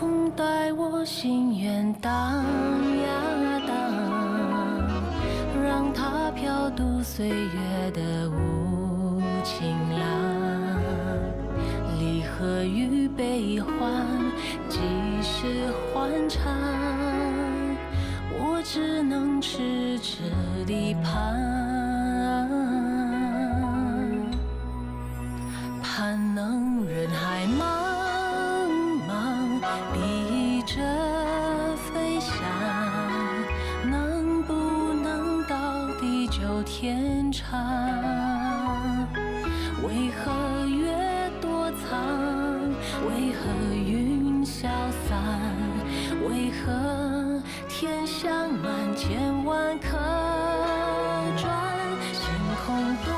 风带我心愿荡呀荡，让它飘渡岁月的无情浪。离合与悲欢，几时欢畅？我只能痴痴地盼，盼能人海茫茫，逼着飞翔，能不能到地久天长？为何月躲藏？为何云消散？为何天象满千万可转？星空多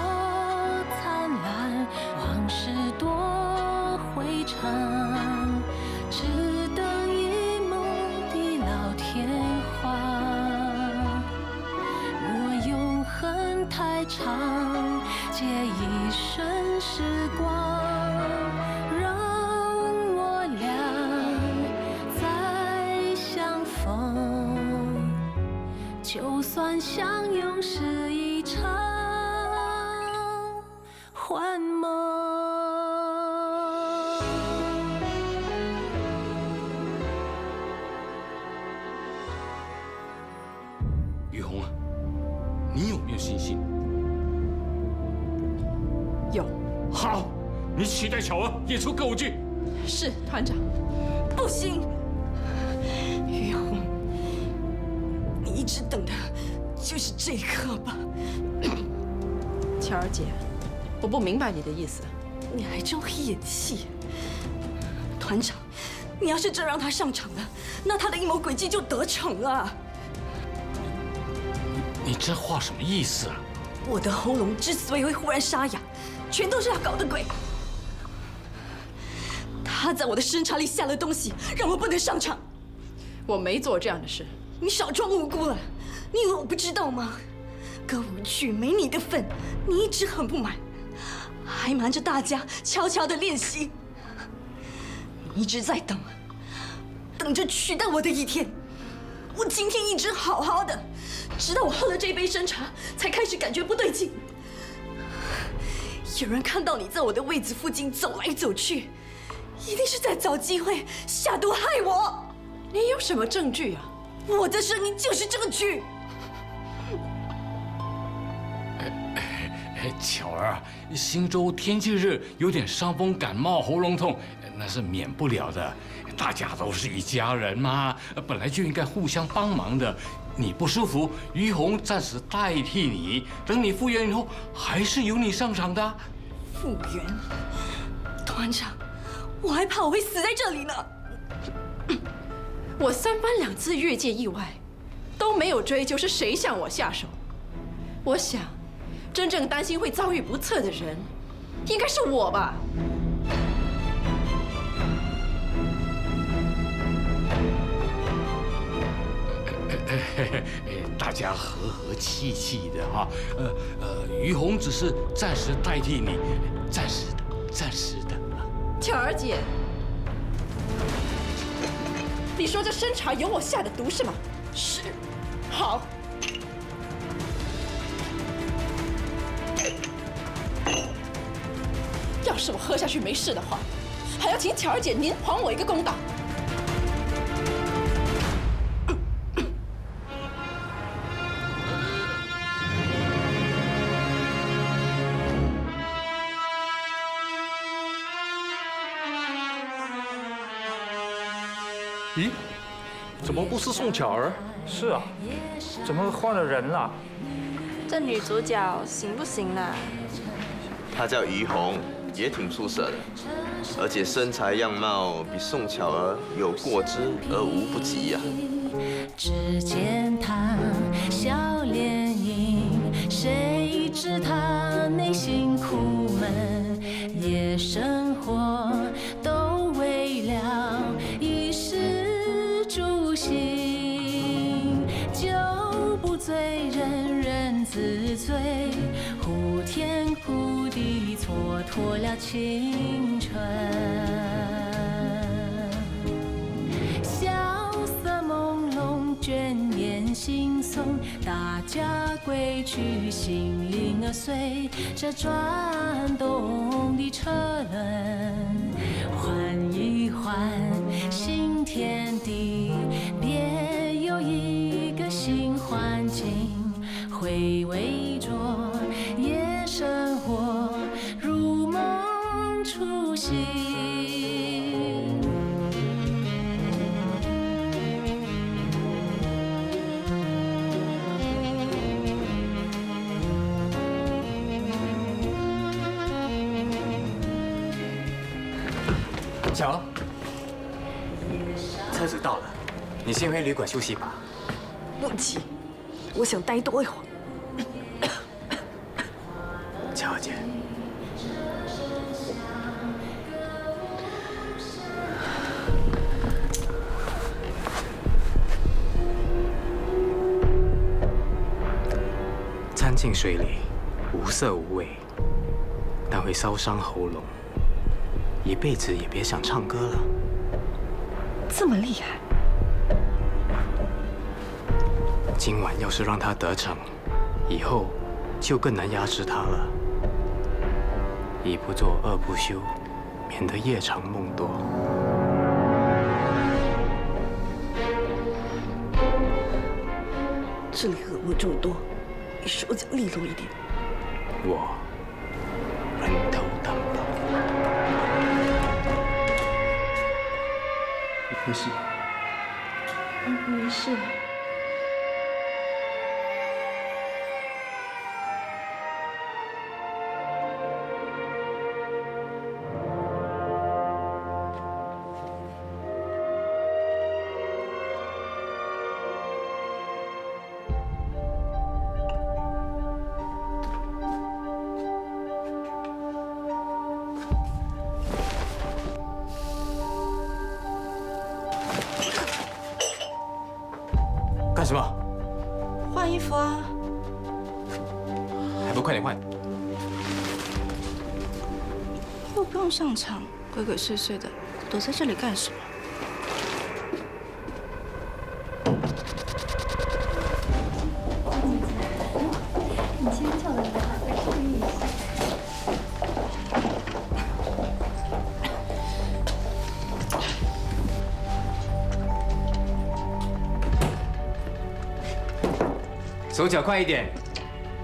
灿烂，往事多回肠，只等一梦地老天荒。若永恒太长，借一生时光，让我俩再相逢。就算相拥是一场幻梦。雨虹啊，你有没有信心？有。好，你取代巧儿演出歌舞剧。是团长。不行，于红，你一直等的就是这一刻吧？巧儿姐，我不明白你的意思。你还真会演戏，团长，你要是真让他上场了，那他的阴谋诡计就得逞了。你这话什么意思啊？我的喉咙之所以会忽然沙哑，全都是他搞的鬼。他在我的审查里下了东西，让我不能上场。我没做这样的事。你少装无辜了，你以为我不知道吗？歌舞剧没你的份，你一直很不满，还瞒着大家悄悄的练习。你一直在等，等着取代我的一天。我今天一直好好的，直到我喝了这杯生茶，才开始感觉不对劲。有人看到你在我的位子附近走来走去，一定是在找机会下毒害我。你有什么证据啊？我的声音就是证据。巧儿啊，新州天气热，有点伤风感冒、喉咙痛，那是免不了的。大家都是一家人嘛，本来就应该互相帮忙的。你不舒服，于红暂时代替你，等你复原以后，还是由你上场的。复原，团长，我还怕我会死在这里呢。我3番2次越界意外，都没有追究是谁向我下手。我想，真正担心会遭遇不测的人，应该是我吧。大家和和气气的哈。于红只是暂时代替你，暂时的，暂时的。巧儿姐，你说这生茶有我下的毒是吗？是。好。要是我喝下去没事的话，还要请巧儿姐您还我一个公道。咦，怎么不是宋巧儿？是啊，怎么换了人了？这女主角行不行啦？她叫于红，也挺出色的，而且身材样貌比宋巧儿有过之而无不及呀。只见她笑脸迎，谁知她内心苦闷？夜生活都为了衣食住行，酒不醉人人自醉，呼天呼地蹉跎了青春。眷念惺忪，大家归去，心灵儿随着转动的车轮，换一换新天地，别有一个新环境，回味着夜生活，如梦初醒。小欧，车子到了，你先回旅馆休息吧。不急，我想待多一会儿。乔姐，掺进水里，无色无味，但会烧伤喉咙，一辈子也别想唱歌了。这么厉害？今晚要是让他得逞，以后就更难压制他了。一不做二不休，免得夜长梦多。这里恶魔这么多，你手脚利落一点。我人头担保。没事。没事。干什么？换衣服啊！还不快点换！又不用上场，鬼鬼祟祟的，躲在这里干什么？你今天叫的我还会注意一下。手脚快一点，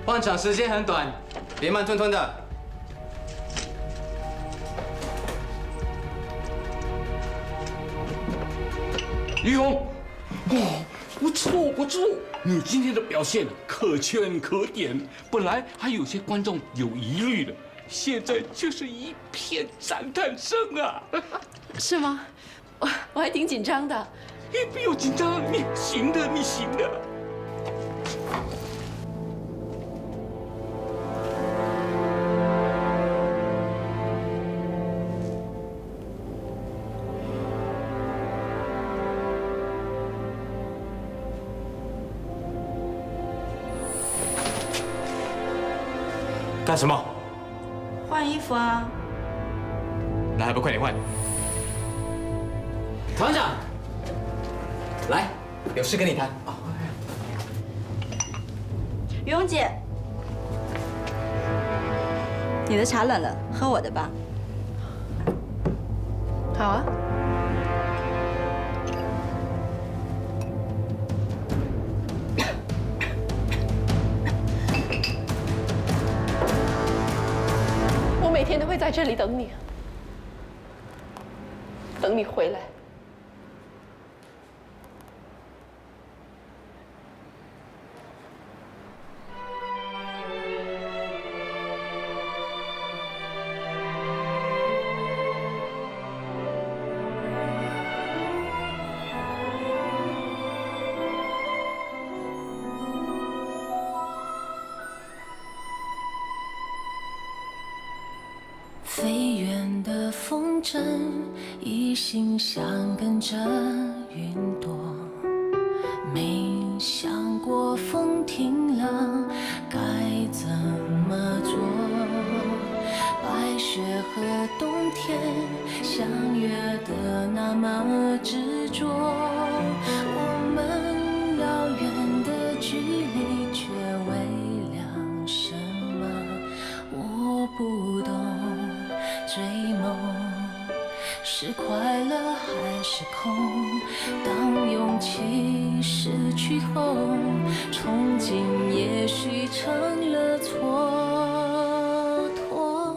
换场时间很短，别慢吞吞的。于红，哦，不错不错，你今天的表现可圈可点。本来还有些观众有疑虑的，现在却是一片赞叹声啊！是吗？我还挺紧张的。你不用紧张，你行的，你行的。干什么？换衣服啊！那还不快点换！团长，来，有事跟你谈。于蓉姐，你的茶冷了，喝我的吧。好啊。我每天都会在这里等你，等你回来。飞远的风筝，一心想跟着云朵，没想过风停了该怎么做。白雪和冬天相约的那么执着，我们遥远的距离，却为了什么？我不懂。追梦是快乐还是空？当勇气失去后，憧憬也许成了蹉跎。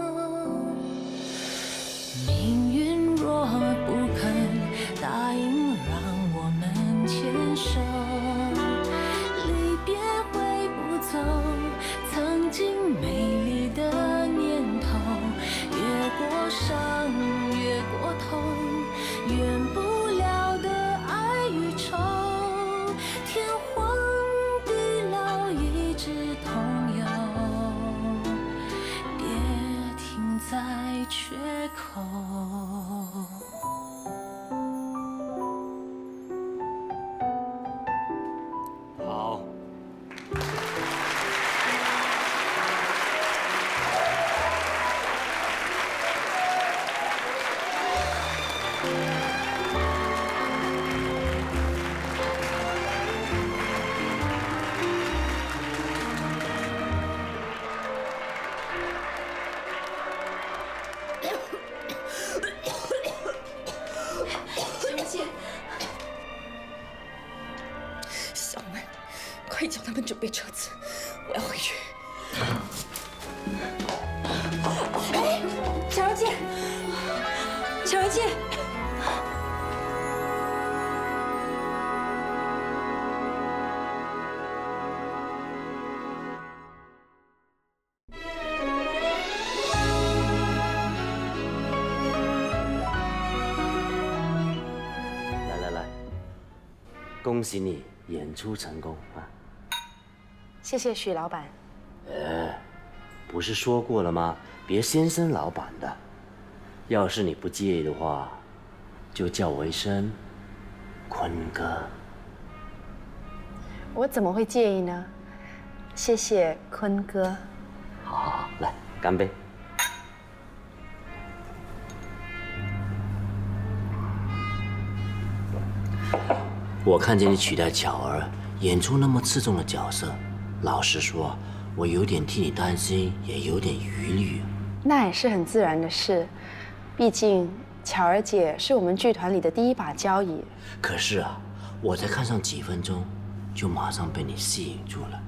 命运若不肯答应让我们牵手，离别会不走曾经美丽的念头，越过伤越过痛，圆不了的爱与愁，天荒地老一直同游，别停在缺口。好。小曼，快叫他们准备车子，我要回去。哎，巧儿姐，巧儿姐。来，恭喜你演出成功啊！谢谢许老板。不是说过了吗？别先生老板的。要是你不介意的话，就叫我一声坤哥。我怎么会介意呢？谢谢坤哥。好，来干杯！我看见你取代巧儿演出那么刺重的角色，老实说，我有点替你担心，也有点疑虑。那也是很自然的事，毕竟巧儿姐是我们剧团里的第一把交椅。可是啊，我才看上几分钟，就马上被你吸引住了。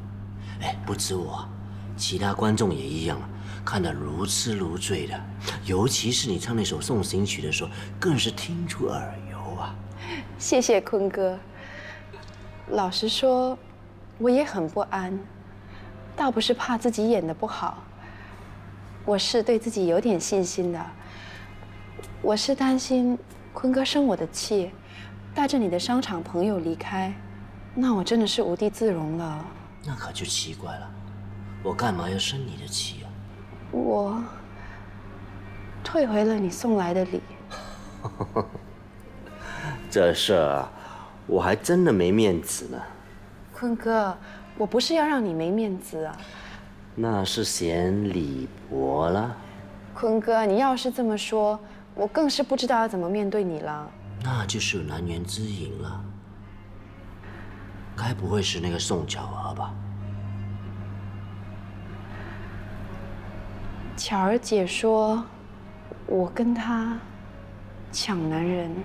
哎，不止我，其他观众也一样，看得如痴如醉的。尤其是你唱那首送行曲的时候，更是听出耳油啊。谢谢坤哥。老实说，我也很不安，倒不是怕自己演得不好，我是对自己有点信心的。我是担心坤哥生我的气，带着你的商场朋友离开，那我真的是无地自容了。那可就奇怪了，我干嘛要生你的气啊？我退回了你送来的礼。这事儿啊，我还真的没面子呢。坤哥，我不是要让你没面子啊。那是嫌礼薄了。坤哥，你要是这么说，我更是不知道要怎么面对你了。那就是有难言之隐了。该不会是那个宋巧儿吧？巧儿姐说，我跟她抢男人。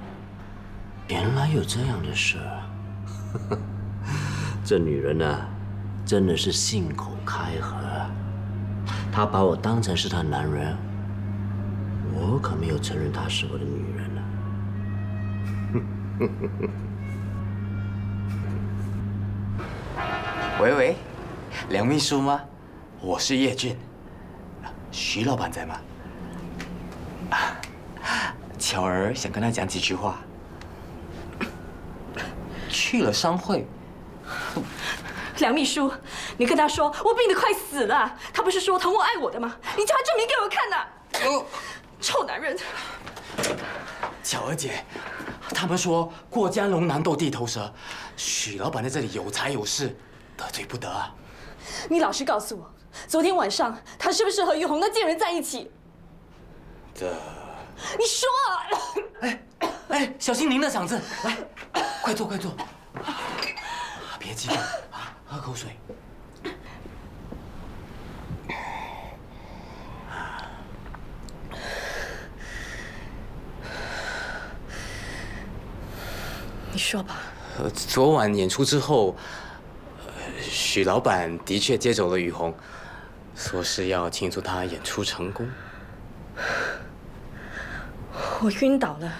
原来有这样的事啊！这女人呢，真的是信口开河啊！她把我当成是她男人，我可没有承认她是我的女人呢。喂，梁秘书吗？我是叶俊。徐老板在吗？巧儿想跟他讲几句话。去了商会。梁秘书，你跟他说我病得快死了，他不是说疼我爱我的吗？你叫他证明给我看呐！臭男人！巧儿姐，他们说过江龙难斗地头蛇，许老板在这里有财有势，得罪不得啊。你老实告诉我，昨天晚上他是不是和于红那贱人在一起？你说啊！哎，小心您的嗓子，来，快坐。别激动啊，喝口水。你说吧。昨晚演出之后，许老板的确接走了雨虹，说是要庆祝他演出成功。我晕倒了，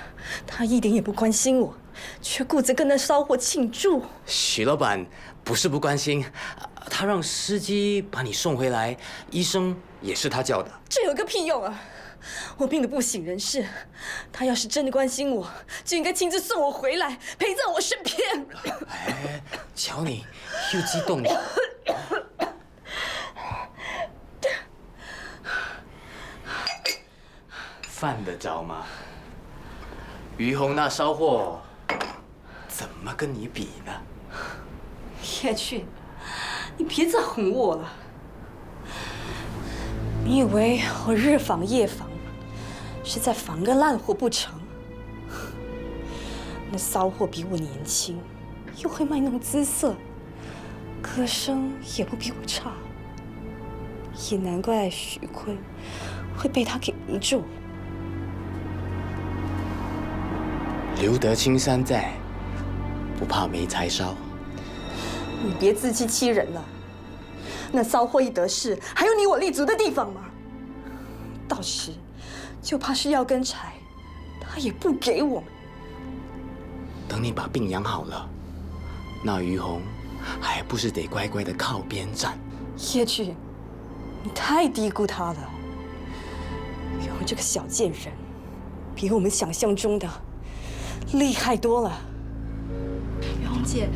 他一点也不关心我，却顾着跟那骚货庆祝。许老板不是不关心，他让司机把你送回来，医生也是他叫的。这有个屁用啊！我病得不省人事，他要是真的关心我，就应该亲自送我回来，陪在我身边。哎，瞧你又激动了。犯得着吗？于洪那骚货，怎么跟你比呢？叶俊，你别再哄我了。你以为我日防夜防，是在防个烂货不成？那骚货比我年轻，又会卖弄姿色，歌声也不比我差，也难怪许坤会被他给迷住。留得青山在，不怕没柴烧。你别自欺欺人了。那骚货一得势，还有你我立足的地方吗？到时就怕是要根柴，他也不给我们。等你把病养好了，那于洪还不是得乖乖的靠边站？叶俊，你太低估他了。于洪这个小贱人，比我们想象中的厉害多了。于洪姐，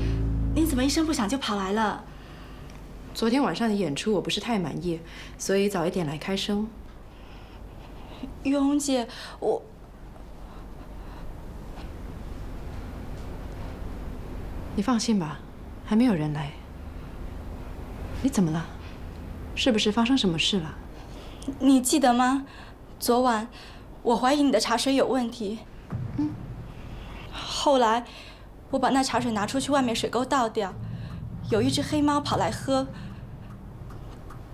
你怎么一声不响就跑来了？昨天晚上的演出我不是太满意，所以早一点来开声。于洪姐，你放心吧，还没有人来。你怎么了？是不是发生什么事了？你记得吗？昨晚我怀疑你的茶水有问题。后来我把那茶水拿出去外面水沟倒掉，有一只黑猫跑来喝。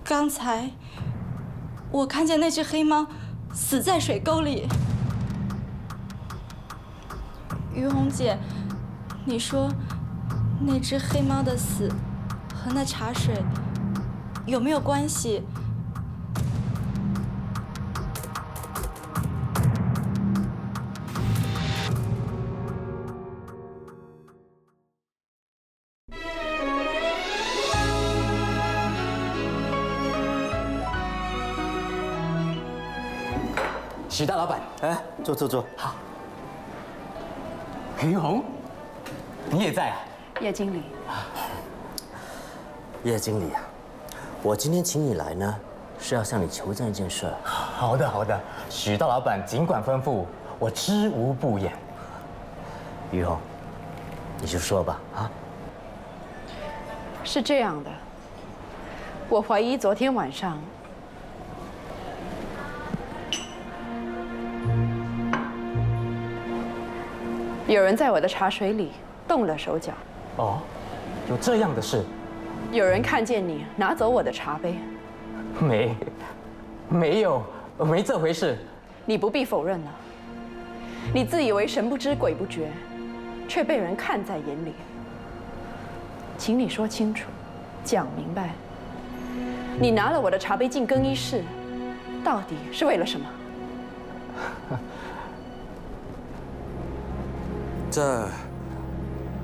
刚才我看见那只黑猫死在水沟里。于洪姐，你说那只黑猫的死和那茶水有没有关系？许大老板，哎，坐。好。于洪，你也在啊？叶经理，叶经理啊，我今天请你来呢，是要向你求证一件事。好的，许大老板尽管吩咐，我知无不言。于洪，你就说吧啊。是这样的，我怀疑昨天晚上有人在我的茶水里动了手脚。哦，有这样的事？有人看见你拿走我的茶杯。没有，没这回事。你不必否认了。你自以为神不知鬼不觉，却被人看在眼里。请你说清楚，讲明白。你拿了我的茶杯进更衣室，到底是为了什么？这，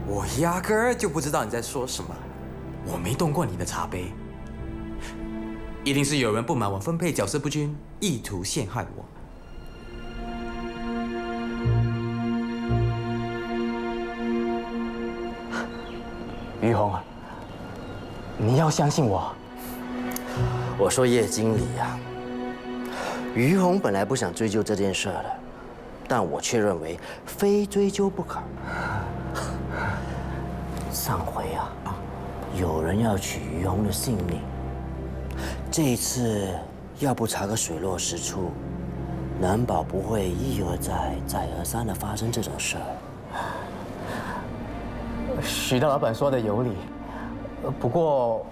我压根儿就不知道你在说什么。我没动过你的茶杯，一定是有人不满我分配角色不均，意图陷害我。于洪啊，你要相信我。我说叶经理啊，于洪本来不想追究这件事的，但我却认为非追究不可。上回啊，有人要取于洪的性命，这一次要不查个水落石出，难保不会一而再、再而三的发生这种事儿。许大老板说的有理，不过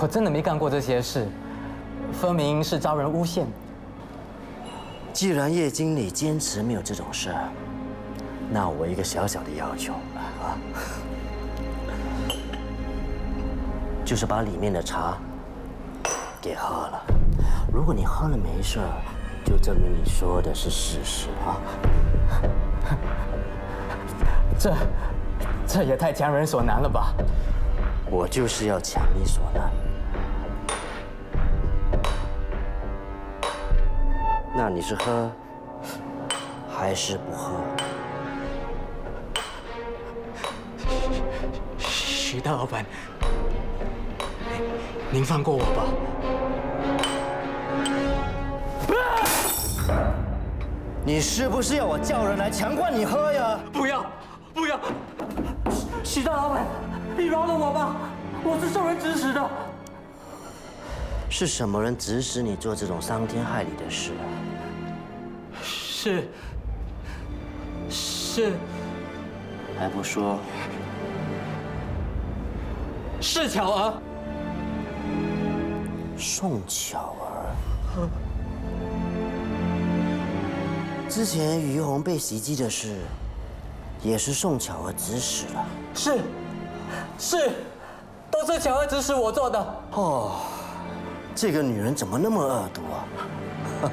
我真的没干过这些事，分明是招人诬陷。既然叶经理坚持没有这种事，那我一个小小的要求啊，就是把里面的茶给喝了。如果你喝了没事，就证明你说的是事实啊。这也太强人所难了吧？我就是要强你所难。那你是喝还是不喝？徐大老板，您放过我吧。你是不是要我叫人来强灌你喝呀？不要，不要！徐大老板，你饶了我吧，我是受人指使的。是什么人指使你做这种伤天害理的事啊？是，还不说？是巧儿。宋巧儿。之前于红被袭击的事，也是宋巧儿指使的。是，都是巧儿指使我做的。哦，这个女人怎么那么恶毒啊！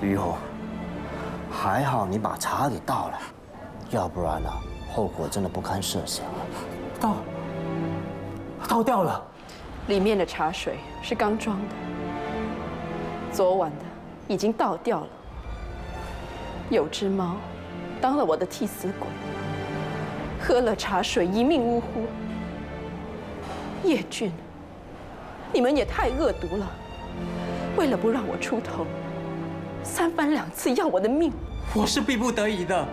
于红，还好你把茶给倒了，要不然啊，后果真的不堪设想啊！倒掉了。里面的茶水是刚装的，昨晚的已经倒掉了。有只猫当了我的替死鬼，喝了茶水一命呜呼。叶俊，你们也太恶毒了！为了不让我出头，三番两次要我的命。我是逼不得已的，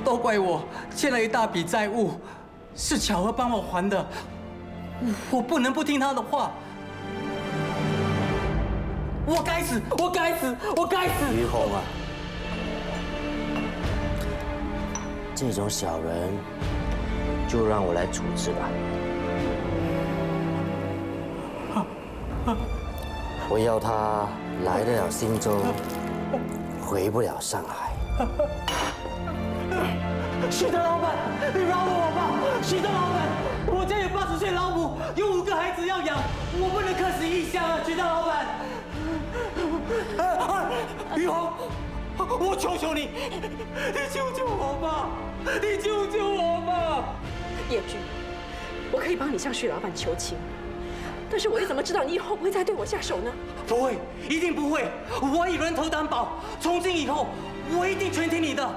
都怪我欠了一大笔债务，是巧儿帮我还的，我不能不听她的话。我该死！我该死！我该死！于红啊，这种小人就让我来处置吧。我要他来得了新州，回不了上海。徐德老板，你饶了我吧！徐德老板，我家有80岁老母，有5个孩子要养，我不能客死异乡啊！徐德老板，于红，我求求你，你救救我吧！你救救我吧！叶俊，我可以帮你向徐老板求情，但是我又怎么知道你以后不会再对我下手呢？不会，一定不会！我以人头担保，从今以后，我一定全听你的。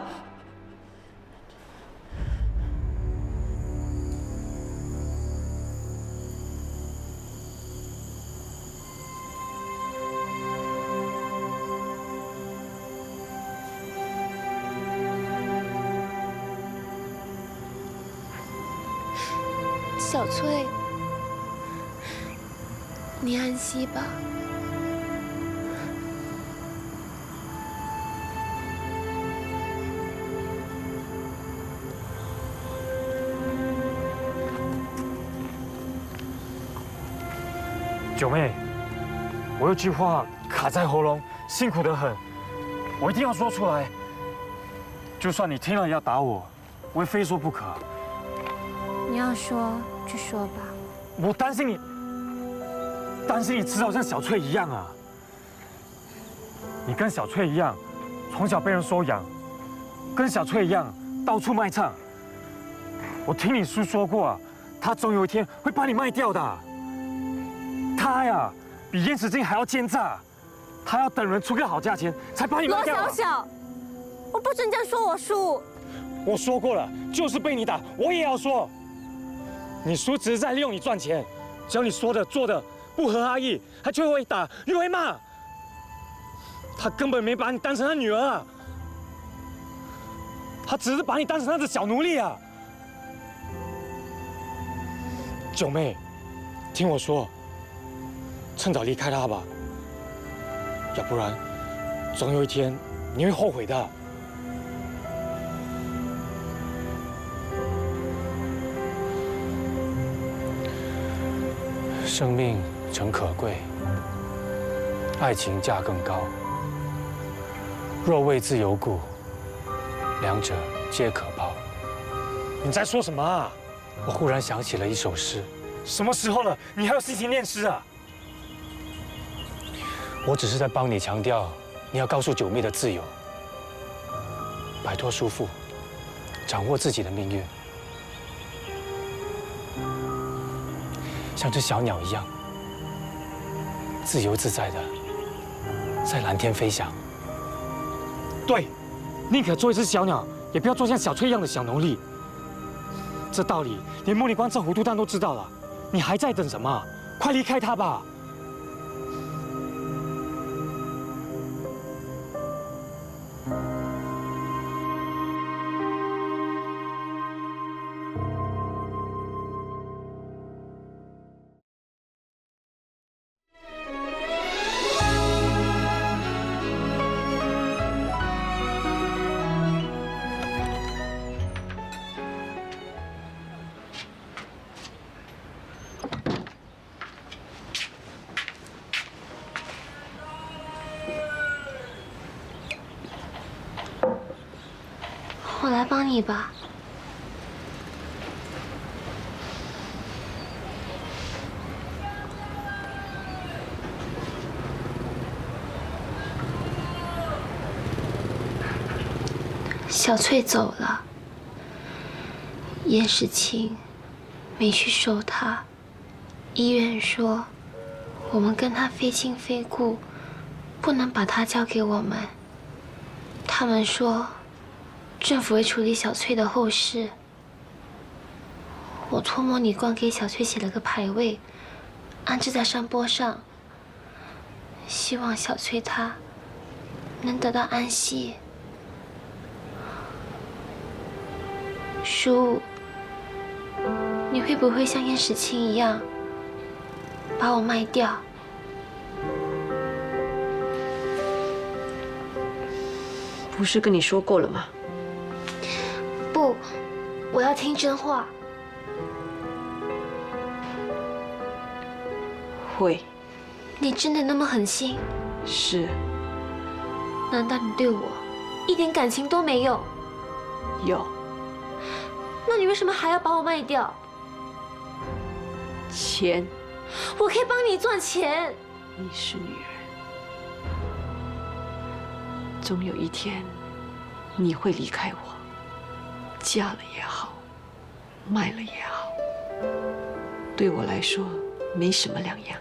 小翠，你安息吧。九妹，我有句话卡在喉咙，辛苦得很，我一定要说出来。就算你听了也要打我，我也非说不可。你要说就说吧。我担心你迟早像小翠一样啊！你跟小翠一样，从小被人收养，跟小翠一样到处卖唱。我听你叔说过啊，他总有一天会把你卖掉的。他呀，比燕池金还要奸诈，他要等人出个好价钱才把你卖掉。罗小小，我不准这样说我叔。我说过了，就是被你打，我也要说。你叔只是在利用你赚钱，只要你说的做的不合他意，他就会打，又会骂。他根本没把你当成他女儿啊，他只是把你当成他的小奴隶啊。九妹，听我说，趁早离开他吧，要不然总有一天你会后悔的。生命诚可贵，爱情价更高。若为自由故，两者皆可抛。你在说什么啊？我忽然想起了一首诗。什么时候了，你还有心情念诗啊？我只是在帮你强调，你要告诉九妹的自由，摆脱束缚，掌握自己的命运，像只小鸟一样，自由自在的在蓝天飞翔。对，宁可做一只小鸟，也不要做像小翠一样的小奴隶。这道理连茉莉光这糊涂蛋都知道了，你还在等什么？快离开他吧！我来帮你吧。小翠走了，严世清没去收她。医院说，我们跟她非亲非故，不能把她交给我们。他们说，政府会处理小翠的后事。我托梦女官给小翠写了个牌位，安置在山坡上，希望小翠她能得到安息。叔，你会不会像燕时清一样把我卖掉？不是跟你说过了吗？不，我要听真话。会。你真的那么狠心？是。难道你对我一点感情都没有？有。那你为什么还要把我卖掉？钱。我可以帮你赚钱。你是女人，总有一天你会离开我，嫁了也好，卖了也好，对我来说没什么两样。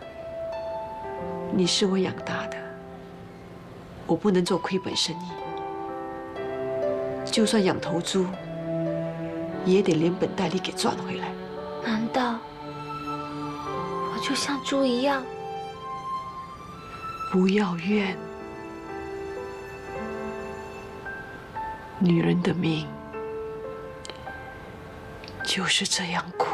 你是我养大的，我不能做亏本生意，就算养头猪，也得连本带利给赚回来。难道我就像猪一样？不要怨，女人的命就是这样苦。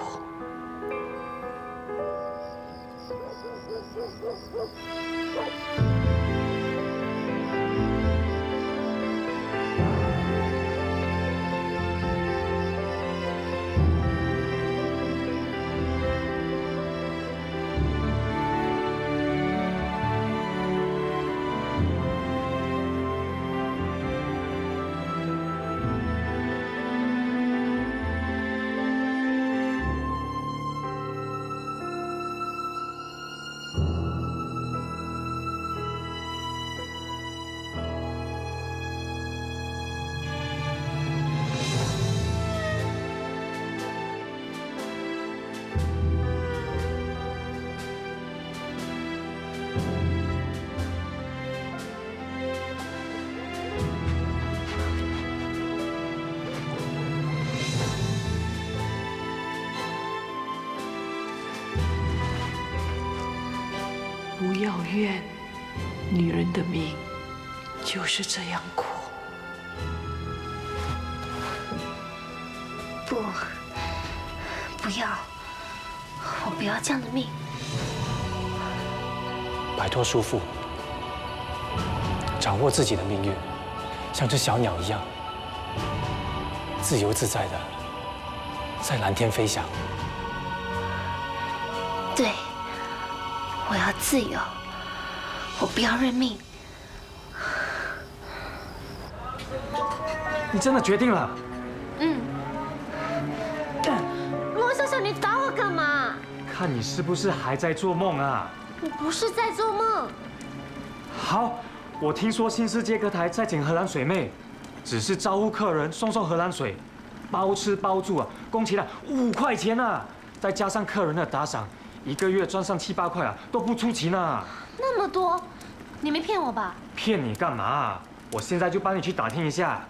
不要怨，女人的命就是这样苦。不，不要，我不要这样的命。摆脱束缚，掌握自己的命运，像只小鸟一样，自由自在的在蓝天飞翔。对，我要自由，我不要认命。你真的决定了？嗯。罗小小，你打我干嘛？看你是不是还在做梦啊？我不是在做梦。好，我听说新世界歌台在请荷兰水妹，只是招呼客人送荷兰水，包吃包住啊，工钱5块钱啊，再加上客人的打赏，1个月赚上7、8块啊，都不出奇呢。那么多，你没骗我吧？骗你干嘛？我现在就帮你去打听一下，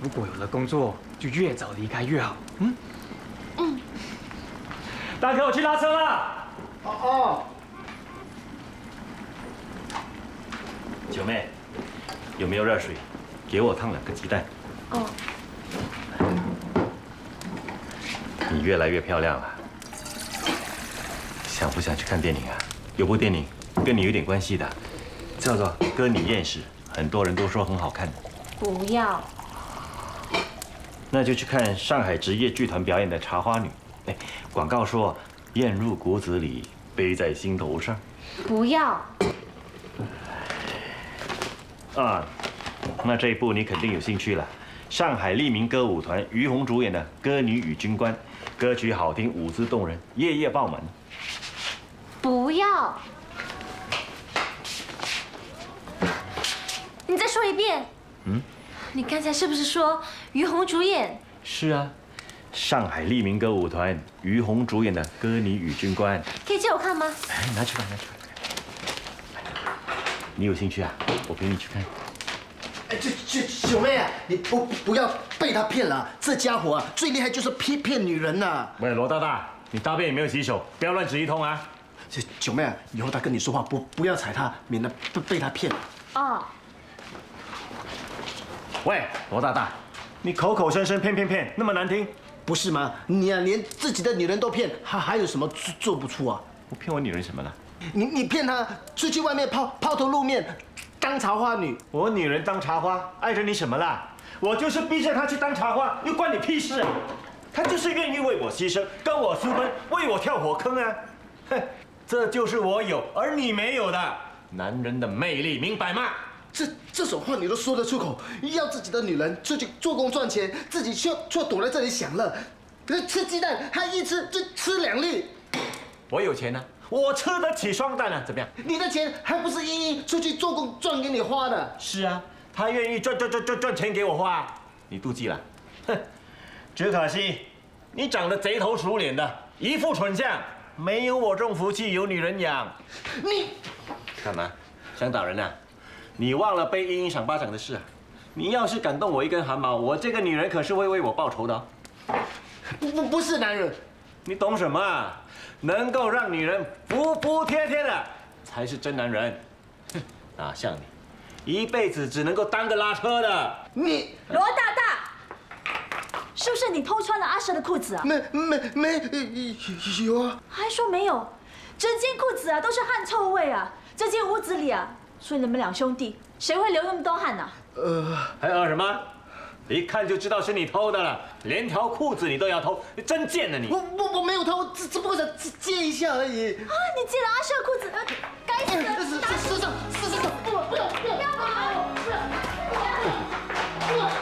如果有了工作，就越早离开越好。嗯。嗯。大哥，我去拉车了。哦。九妹，有没有热水？给我烫2个鸡蛋。哦。你越来越漂亮了，想不想去看电影啊？有部电影跟你有点关系的，叫做《歌女艳史》，很多人都说很好看。不要。那就去看上海职业剧团表演的《茶花女》。哎，广告说艳入骨子里，背在心头上。不要。啊，那这一部你肯定有兴趣了。上海利民歌舞团于红主演的《歌女与军官》，歌曲好听，舞姿动人，夜夜爆满。不要。你再说一遍。嗯。你刚才是不是说于红主演？是啊，上海利民歌舞团于红主演的《歌女与军官》。可以借我看吗？哎，拿去吧，拿去吧。你有兴趣啊？我陪你去看。哎，九妹啊，你不要被他骗了，这家伙啊最厉害就是骗女人呐。喂，罗大大，你大便有没有洗手？不要乱指一通啊！九妹啊，以后他跟你说话不要踩他，免得被他骗。哦。喂，罗大大，你口口声声骗，那么难听，不是吗？你啊，连自己的女人都骗，还有什么做不出啊？我骗我女人什么了？你骗她出去外面抛头露面，当茶花女。我女人当茶花，碍着你什么啦？我就是逼着她去当茶花，又关你屁事啊！她就是愿意为我牺牲，跟我私奔，为我跳火坑啊！哼，这就是我有而你没有的男人的魅力，明白吗？这种话你都说得出口？要自己的女人出去做工赚钱，自己却躲在这里享乐。吃鸡蛋，还一吃就吃2粒。我有钱呢，我吃得起双蛋啊，怎么样？你的钱还不是依依出去做工赚给你花的？是啊，他愿意赚钱给我花，你妒忌了？哼，只可惜你长得贼头鼠脸的，一副蠢相，没有我这种福气有女人养。你干嘛？想打人啊？你忘了被茵茵赏巴掌的事啊？你要是敢动我1根汗毛，我这个女人可是会为我报仇的。不是男人，你懂什么啊？能够让女人服服帖帖的，才是真男人。哼，哪像你，一辈子只能够当个拉车的。你罗大大，是不是你偷穿了阿蛇的裤子啊？没有啊？还说没有，整件裤子啊都是汗臭味啊！这间屋子里啊。所以你们2兄弟，谁会流那么多汗呢？还什么？一看就知道是你偷的了，连条裤子你都要偷，你真贱啊你！我没有偷，只不过想借一下而已。啊！你借了阿舍的裤子，该死的！是上，不要！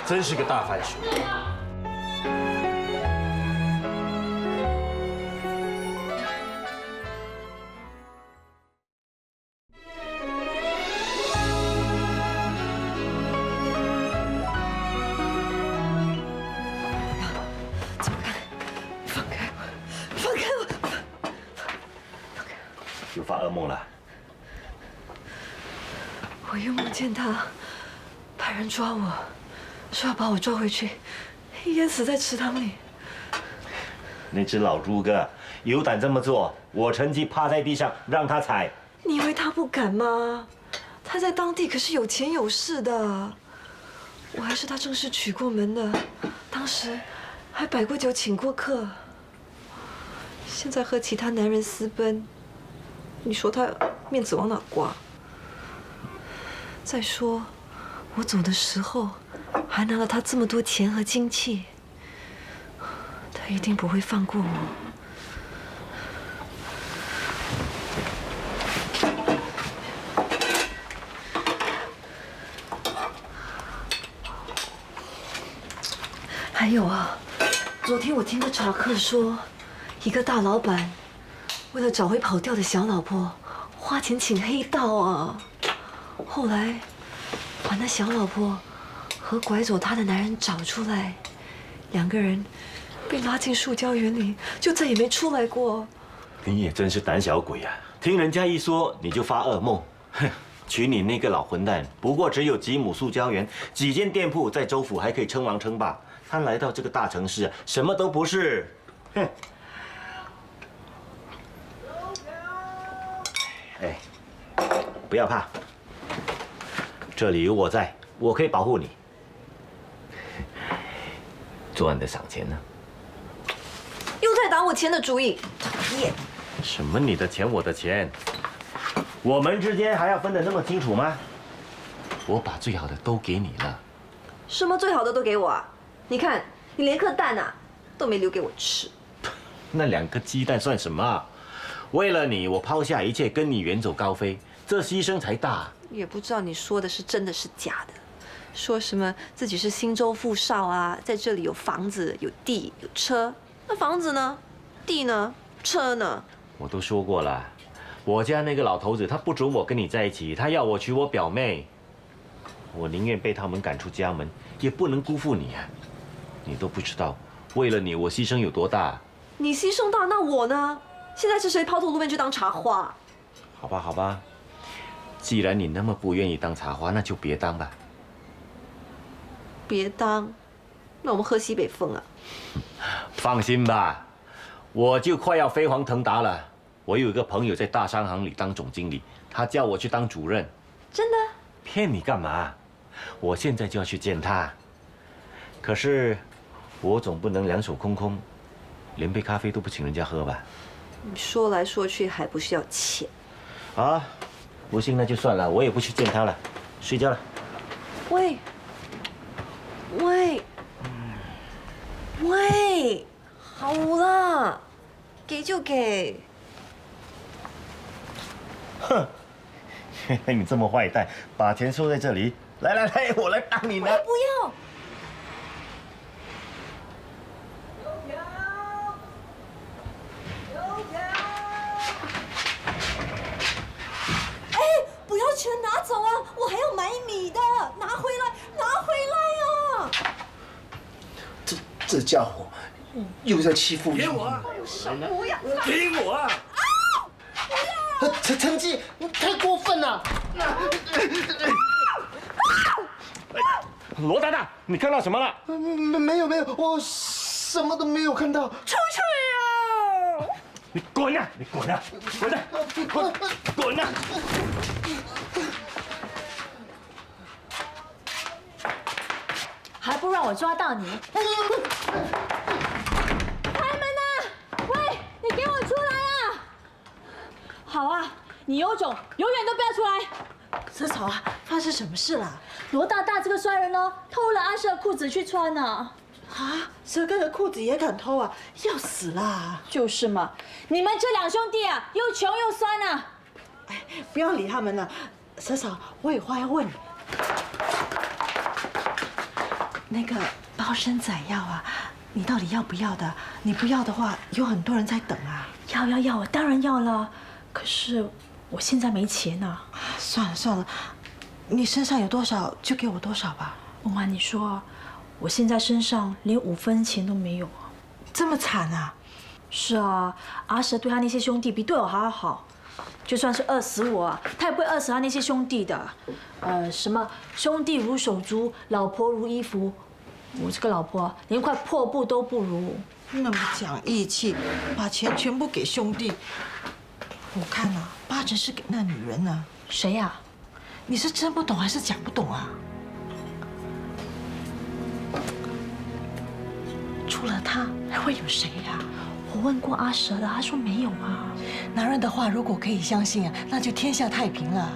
真是个大番薯。又发噩梦了。我又梦见他派人抓我，说要把我抓回去，淹死在池塘里。那只老猪哥有胆这么做，我趁机趴在地上让他踩。你以为他不敢吗？他在当地可是有钱有势的，我还是他正式娶过门的，当时还摆过酒请过客。现在和其他男人私奔，你说他面子往哪挂？再说，我走的时候还拿了他这么多钱和金器，他一定不会放过我。还有啊，昨天我听个茶客说，一个大老板为了找回跑掉的小老婆，花钱请黑道啊。后来把那小老婆和拐走她的男人找出来，两个人被拉进塑胶园里，就再也没出来过。你也真是胆小鬼啊！听人家一说你就发噩梦。哼，娶你那个老混蛋，不过只有几亩塑胶园，几间店铺，在州府还可以称王称霸。他来到这个大城市，什么都不是。哼。哎，不要怕，这里有我在，我可以保护你。作案的赏钱呢？又在打我钱的主意，讨厌！什么你的钱我的钱？我们之间还要分得那么清楚吗？我把最好的都给你了。什么最好的都给我啊？你看，你连颗蛋啊都没留给我吃。那2颗鸡蛋算什么？为了你，我抛下一切，跟你远走高飞，这牺牲才大。也不知道你说的是真的是假的，说什么自己是新州富少啊，在这里有房子、有地、有车。那房子呢？地呢？车呢？我都说过了，我家那个老头子他不准我跟你在一起，他要我娶我表妹。我宁愿被他们赶出家门，也不能辜负你啊！你都不知道，为了你我牺牲有多大。你牺牲大，那我呢？现在是谁抛头露面去当茶花？好吧，好吧，既然你那么不愿意当茶花，那就别当吧。别当，那我们喝西北风啊！放心吧，我就快要飞黄腾达了。我有一个朋友在大商行里当总经理，他叫我去当主任。真的？骗你干嘛？我现在就要去见他。可是，我总不能两手空空，连杯咖啡都不请人家喝吧？你说来说去还不是要钱？啊，不信那就算了，我也不去见他了，睡觉了。喂，喂，喂，好啦，给就给。哼，原来你这么坏蛋，把钱收在这里。来来来，我来当你的。不要。不要全拿走啊！我还要买米的，拿回来，拿回来啊！这家伙又在欺负你！给我啊！不要！给我啊！陈记，你太过分了！罗大大，你看到什么了？没有，我什么都没有看到。出去啊！你滚啊！你滚啊！滚啊！滚啊！还不让我抓到你！开门呐！喂，你给我出来啊！好啊，你有种，永远都不要出来！蛇草啊，发生什么事了？罗大大这个衰人呢，偷了阿舍的裤子去穿呢。啊，蛇哥的裤子也敢偷啊？要死啦！就是嘛，你们这2兄弟啊，又穷又酸啊！哎，不要理他们了。蛇草，我有话要问你。那个包身仔药啊，你到底要不要的？你不要的话，有很多人在等啊。要，我当然要了。可是我现在没钱啊。算了，你身上有多少就给我多少吧。梦婉，你说，我现在身上连5分钱都没有啊。这么惨啊？是啊，阿蛇对他那些兄弟比对我还要好。就算是饿死我啊，他也不会饿死他那些兄弟的。什么兄弟如手足，老婆如衣服。我这个老婆连块破布都不如。那么讲义气，把钱全部给兄弟，我看啊，八成是给那女人呢。谁呀？你是真不懂还是讲不懂啊？除了他，还会有谁呀？我问过阿蛇了，他说没有啊。男人的话如果可以相信啊，那就天下太平了。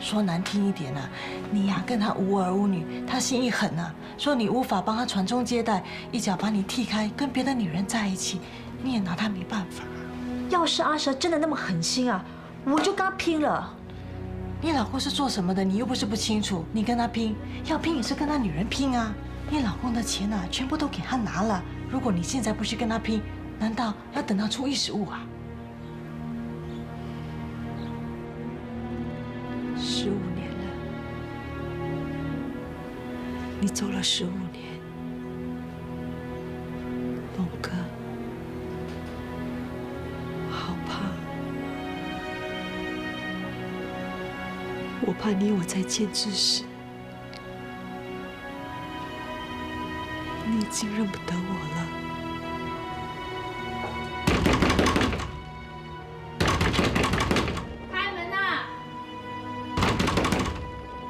说难听一点啊，你呀跟他无儿无女，他心一狠啊，说你无法帮他传宗接代，一脚把你踢开，跟别的女人在一起，你也拿他没办法。要是阿蛇真的那么狠心啊，我就跟他拼了。你老公是做什么的？你又不是不清楚。你跟他拼，要拼也是跟他女人拼啊。你老公的钱啊，全部都给他拿了。如果你现在不去跟他拼，难道要等他出15啊？15年了，你走了15年，龙哥，好怕，我怕你我再见之时，你已经认不得我了。开门呐！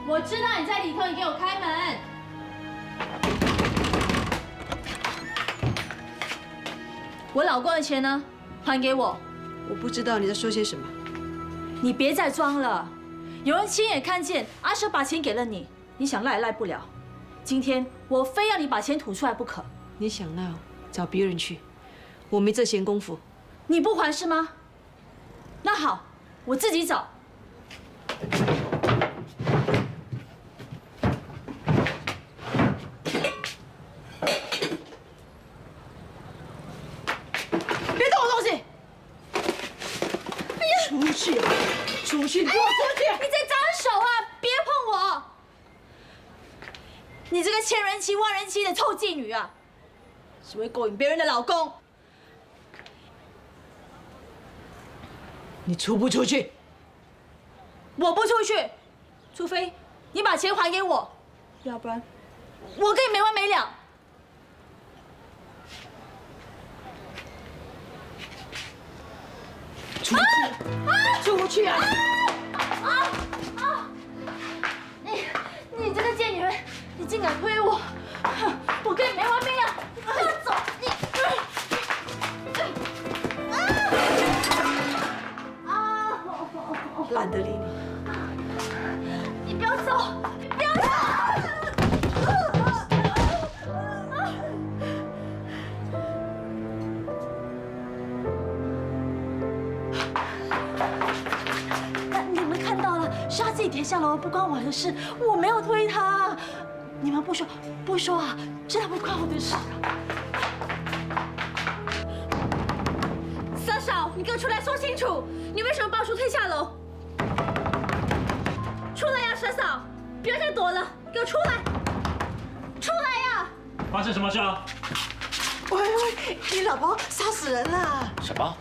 我知道你在里头，你给我开门。我老公的钱呢？还给我！我不知道你在说些什么。你别再装了，有人亲眼看见阿舍把钱给了你，你想赖也赖不了。今天我非要你把钱吐出来不可。你想闹，找别人去，我没这闲工夫。你不还是吗？那好，我自己找。别动我东西！出去！出去！给我出去！你再张手啊！别碰我！你这个千人妻万人妻的臭妓女啊，只会勾引别人的老公。你出不出去？我不出去，除非你把钱还给我，要不然我跟你没完没了。出去！出去啊！你这个贱女人，你竟敢推我，我跟你没完没了！快走！懒得理你。你不要走！你不要走！你们看到了，是他自己跌下楼，不关我的事，我没有推他。你们不说啊，真的不关我的事。三嫂，你给我出来说清楚，你为什么把我叔推下楼？出来呀，蛇嫂！不要再躲了，给我出来！出来呀！发生什么事啊？喂，你老婆杀死人了！什么？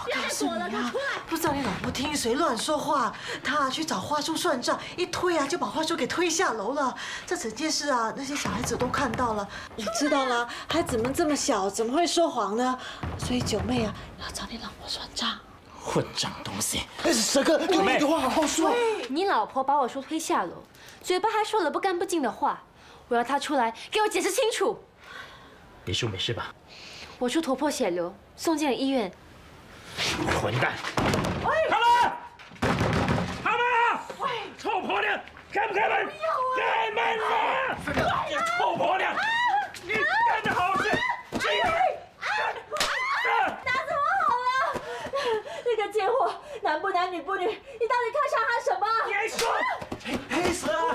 不要再躲了，给我出来！不知道你老婆听谁乱说话，她去找花叔算账，一推啊就把花叔给推下楼了。这整件事啊，那些小孩子都看到了。你知道吗？孩子们这么小，怎么会说谎呢？所以九妹啊，要找你老婆算账。混账东西！蛇哥，你有话好好说。你老婆把我叔推下楼，嘴巴还说了不干不净的话，我要她出来给我解释清楚。你叔没事吧？我叔头破血流，送进了医院。混蛋！开门！开门啊！臭婆娘，开不开门？开门啊！你臭婆娘，你干得好事！拿走我好了！那个贱货，男不男女不女，你到底看上他什么？别说！黑蛇啊，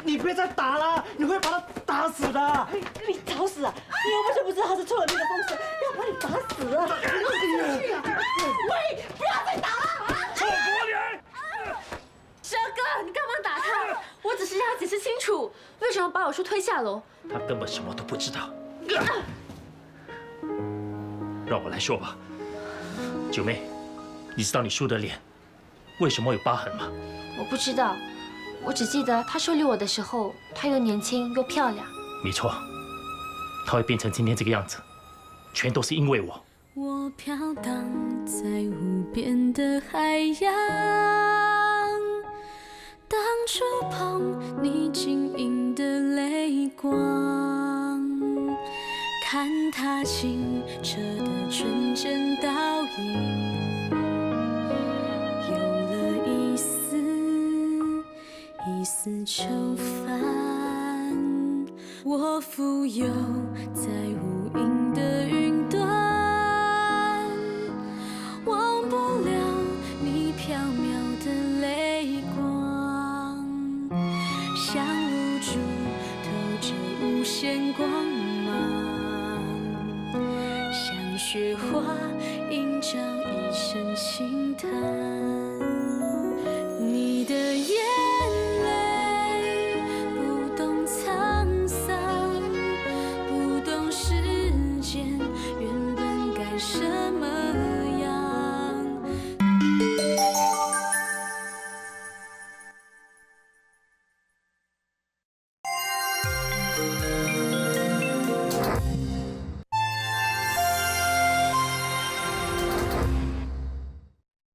你别再打了，你会把他打死的。你找死啊！你又不是不知道他是出了名的疯神，要把你打死啊！喂，不要再打了！臭婆娘！蛇哥，你干嘛打他？我只是让他解释清楚，为什么把我叔推下楼。他根本什么都不知道。让我来说吧，九妹，你知道你叔的脸为什么有疤痕吗？我不知道，我只记得他收留我的时候，她又年轻又漂亮。没错，他会变成今天这个样子，全都是因为我。我飘荡在无边的海洋，当触碰你晶莹的泪光，看它清澈的纯真倒影，有了一丝愁烦。我浮游在无垠的云端，忘不了你缥缈的泪光。像无助，透着无限光芒，像雪花映照一身轻叹。你的眼泪不懂沧桑，不懂时间原本该什么样。